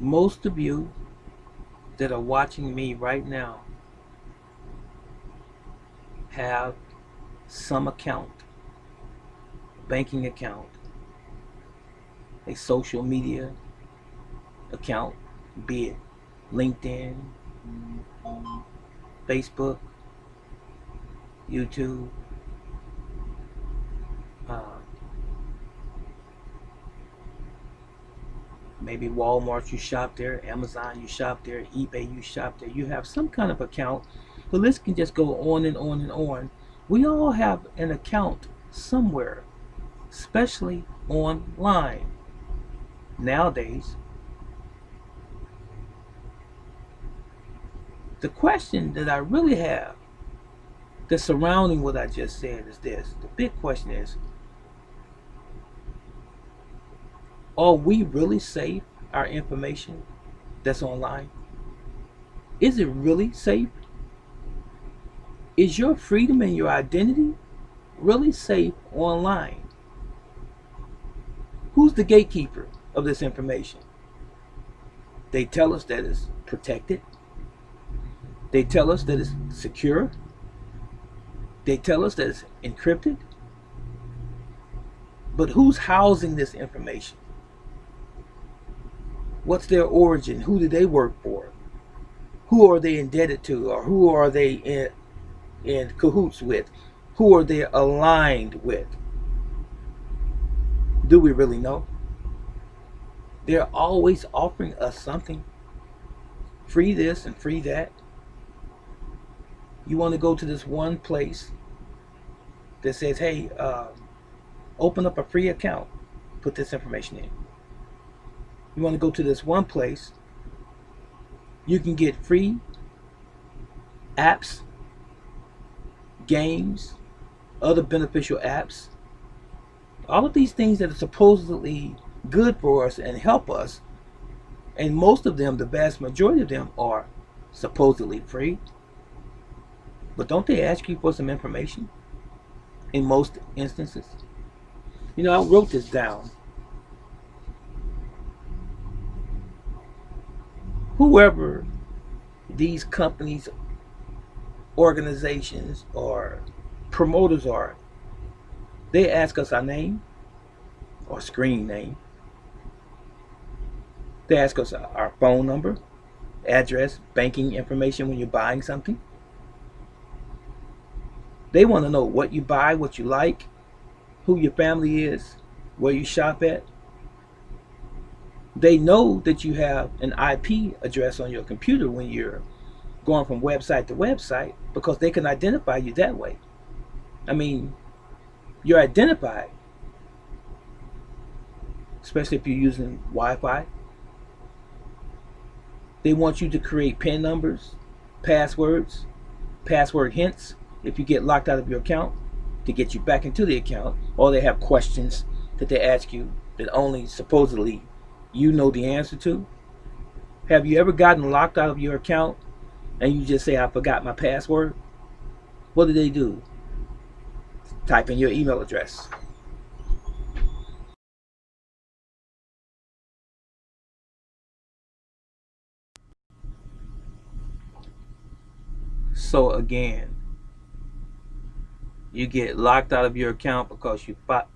Most of you that are watching me right now have some account, banking account, a social media account, be it LinkedIn, Facebook, YouTube, uh, maybe Walmart, you shop there, Amazon, you shop there, eBay, you shop there. You have some kind of account. The list can just go on and on and on. We all have an account somewhere, especially online. Nowadays, the question that I really have that's surrounding what I just said is this. The big question is, are we really safe our information that's online? Is it really safe? Is your freedom and your identity really safe online? Who's the gatekeeper of this information? They tell us that it's protected. They tell us that it's secure. They tell us that it's encrypted. But who's housing this information? What's their origin? Who do they work for? Who are they indebted to? Or who are they in cahoots with? Who are they aligned with? Do we really know? They're always offering us something. Free this and free that. You want to go to this one place that says, hey, open up a free account. Put this information in. You want to go to this one place. You can get free apps, games, other beneficial apps. All of these things that are supposedly good for us and help us, and most of them, the vast majority of them, are supposedly free. But don't they ask you for some information in most instances? You know, I wrote this down. Whoever these companies, organizations, or promoters are, they ask us our name or screen name. They ask us our phone number, address, banking information when you're buying something. They want to know what you buy, what you like, who your family is, where you shop at. They know that you have an IP address on your computer when you're going from website to website because they can identify you that way. I mean, you're identified, especially if you're using Wi-Fi. They want you to create PIN numbers, passwords, password hints if you get locked out of your account to get you back into the account, or they have questions that they ask you that only supposedly you know the answer to. Have you ever gotten locked out of your account and you just say, I forgot my password? What do they do? Type in your email address. So again, you get locked out of your account because you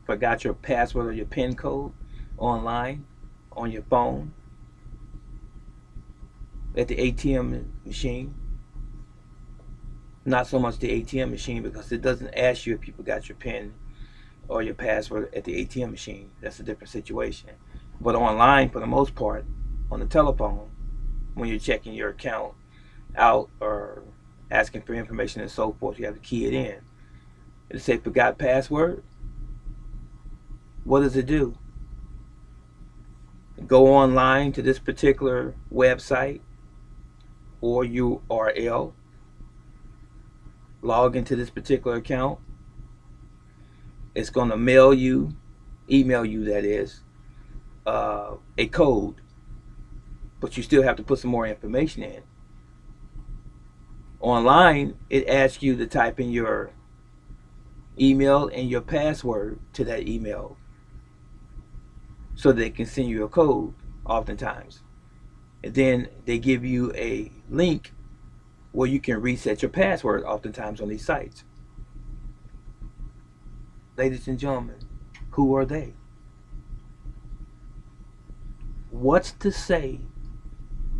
forgot your password or your PIN code online, on your phone, at the ATM machine. Not so much the ATM machine because it doesn't ask you if you forgot your PIN or your password at the ATM machine. That's a different situation. But online, for the most part, on the telephone, when you're checking your account out or asking for information and so forth, you have to key it in. It'll say forgot password. What does it do? Go online to this particular website or URL, log into this particular account. It's going to email you that is, a code, but you still have to put some more information in. Online, it asks you to type in your email and your password to that email so they can send you a code oftentimes. And then they give you a link where you can reset your password oftentimes on these sites. Ladies and gentlemen, who are they? What's to say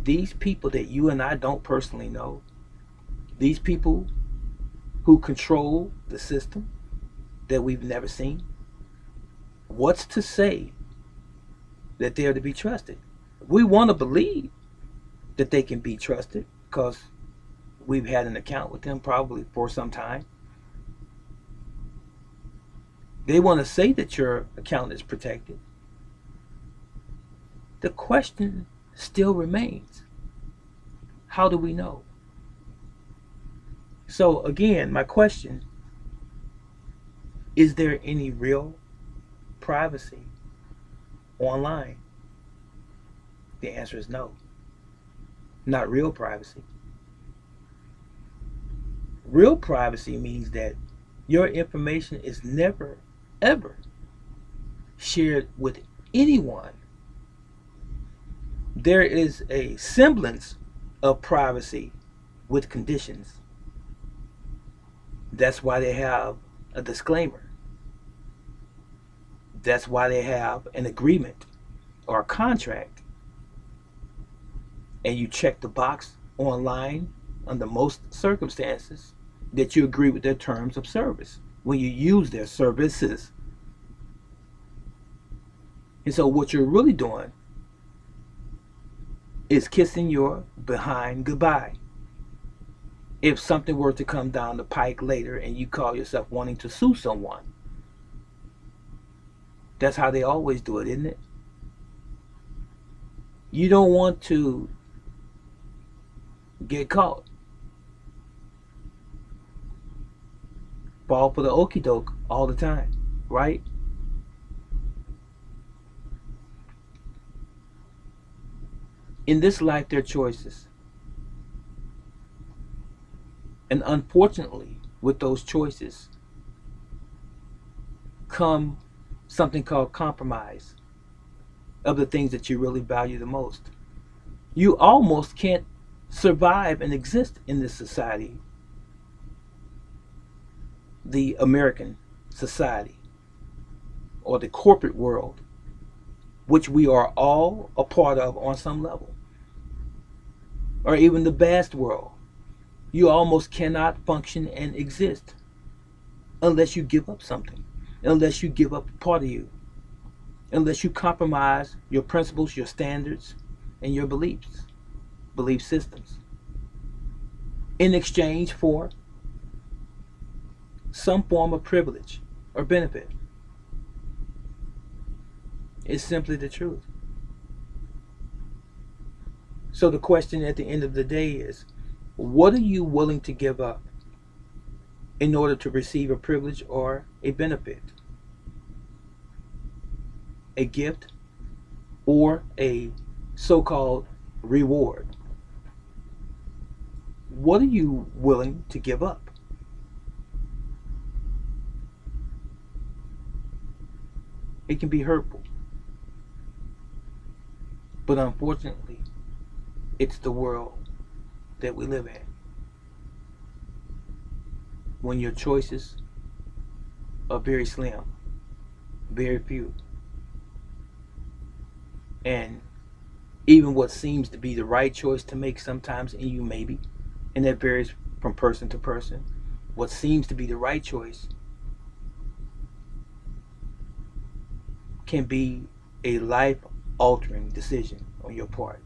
these people that you and I don't personally know, these people who control the system that we've never seen, what's to say that they're to be trusted? We want to believe that they can be trusted because we've had an account with them probably for some time. They want to say that your account is protected. The question still remains, how do we know? So again, my question, is there any real privacy online? The answer is no. Not real privacy. Real privacy means that your information is never, ever shared with anyone. There is a semblance of privacy with conditions. That's why they have a disclaimer. That's why they have an agreement or a contract. And you check the box online under most circumstances that you agree with their terms of service when you use their services. And so what you're really doing is kissing your behind goodbye. If something were to come down the pike later and you call yourself wanting to sue someone, that's how they always do it, isn't it? You don't want to get caught. Fall for the okie doke all the time, right? In this life, there are choices. And unfortunately, with those choices come something called compromise of the things that you really value the most. You almost can't survive and exist in this society, the American society, or the corporate world, which we are all a part of on some level, or even the vast world. You almost cannot function and exist unless you give up something, unless you give up part of you, unless you compromise your principles, your standards, and your beliefs, belief systems, in exchange for some form of privilege or benefit. It's simply the truth. So the question at the end of the day is, what are you willing to give up in order to receive a privilege or a benefit? A gift or a so-called reward? What are you willing to give up? It can be hurtful, but unfortunately, it's the world that we live in. When your choices are very slim, very few, and even what seems to be the right choice to make sometimes in you maybe, and that varies from person to person, what seems to be the right choice can be a life-altering decision on your part.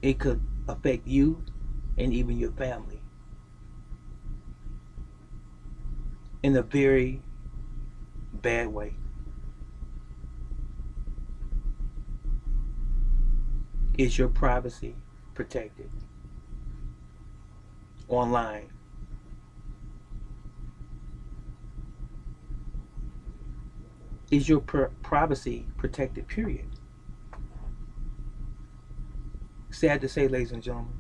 It could affect you and even your family in a very bad way. Is your privacy protected online? Is your privacy protected, period? Sad to say, ladies and gentlemen,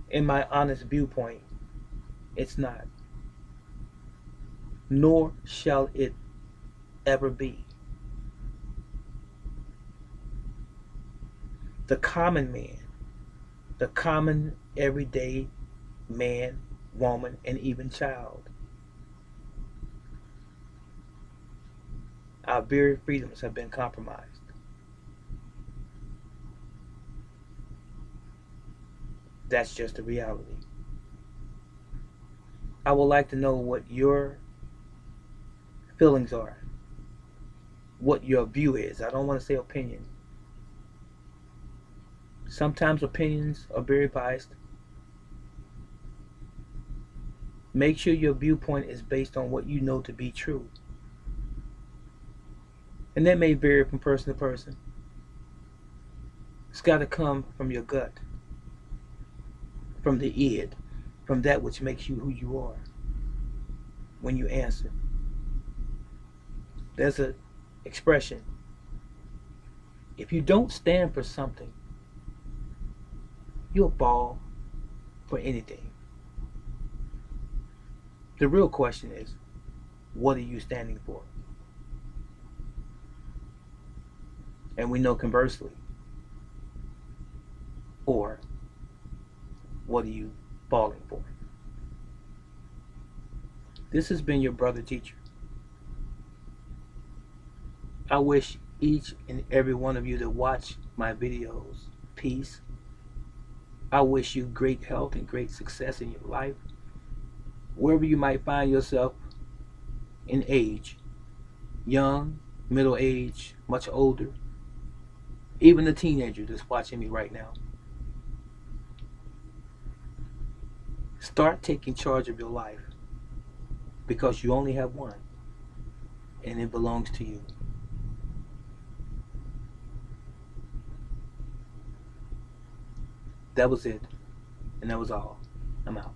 in my honest viewpoint, it's not. Nor shall it ever be. the common man, the common everyday man, woman, and even child. Our very freedoms have been compromised. That's just the reality. I would like to know what your feelings are, what your view is. I don't want to say opinion. Sometimes opinions are very biased. Make sure your viewpoint is based on what you know to be true. And that may vary from person to person. It's got to come from your gut, from the id, from that which makes you who you are when you answer. There's an expression. If you don't stand for something, you'll fall for anything. The real question is, what are you standing for? And we know conversely, or what are you falling for? This has been your brother teacher. I wish each and every one of you that watch my videos peace. I wish you great health and great success in your life. Wherever you might find yourself in age, young, middle age, much older, even the teenager that's watching me right now. Start taking charge of your life, because you only have one, and it belongs to you. That was it, and that was all. I'm out.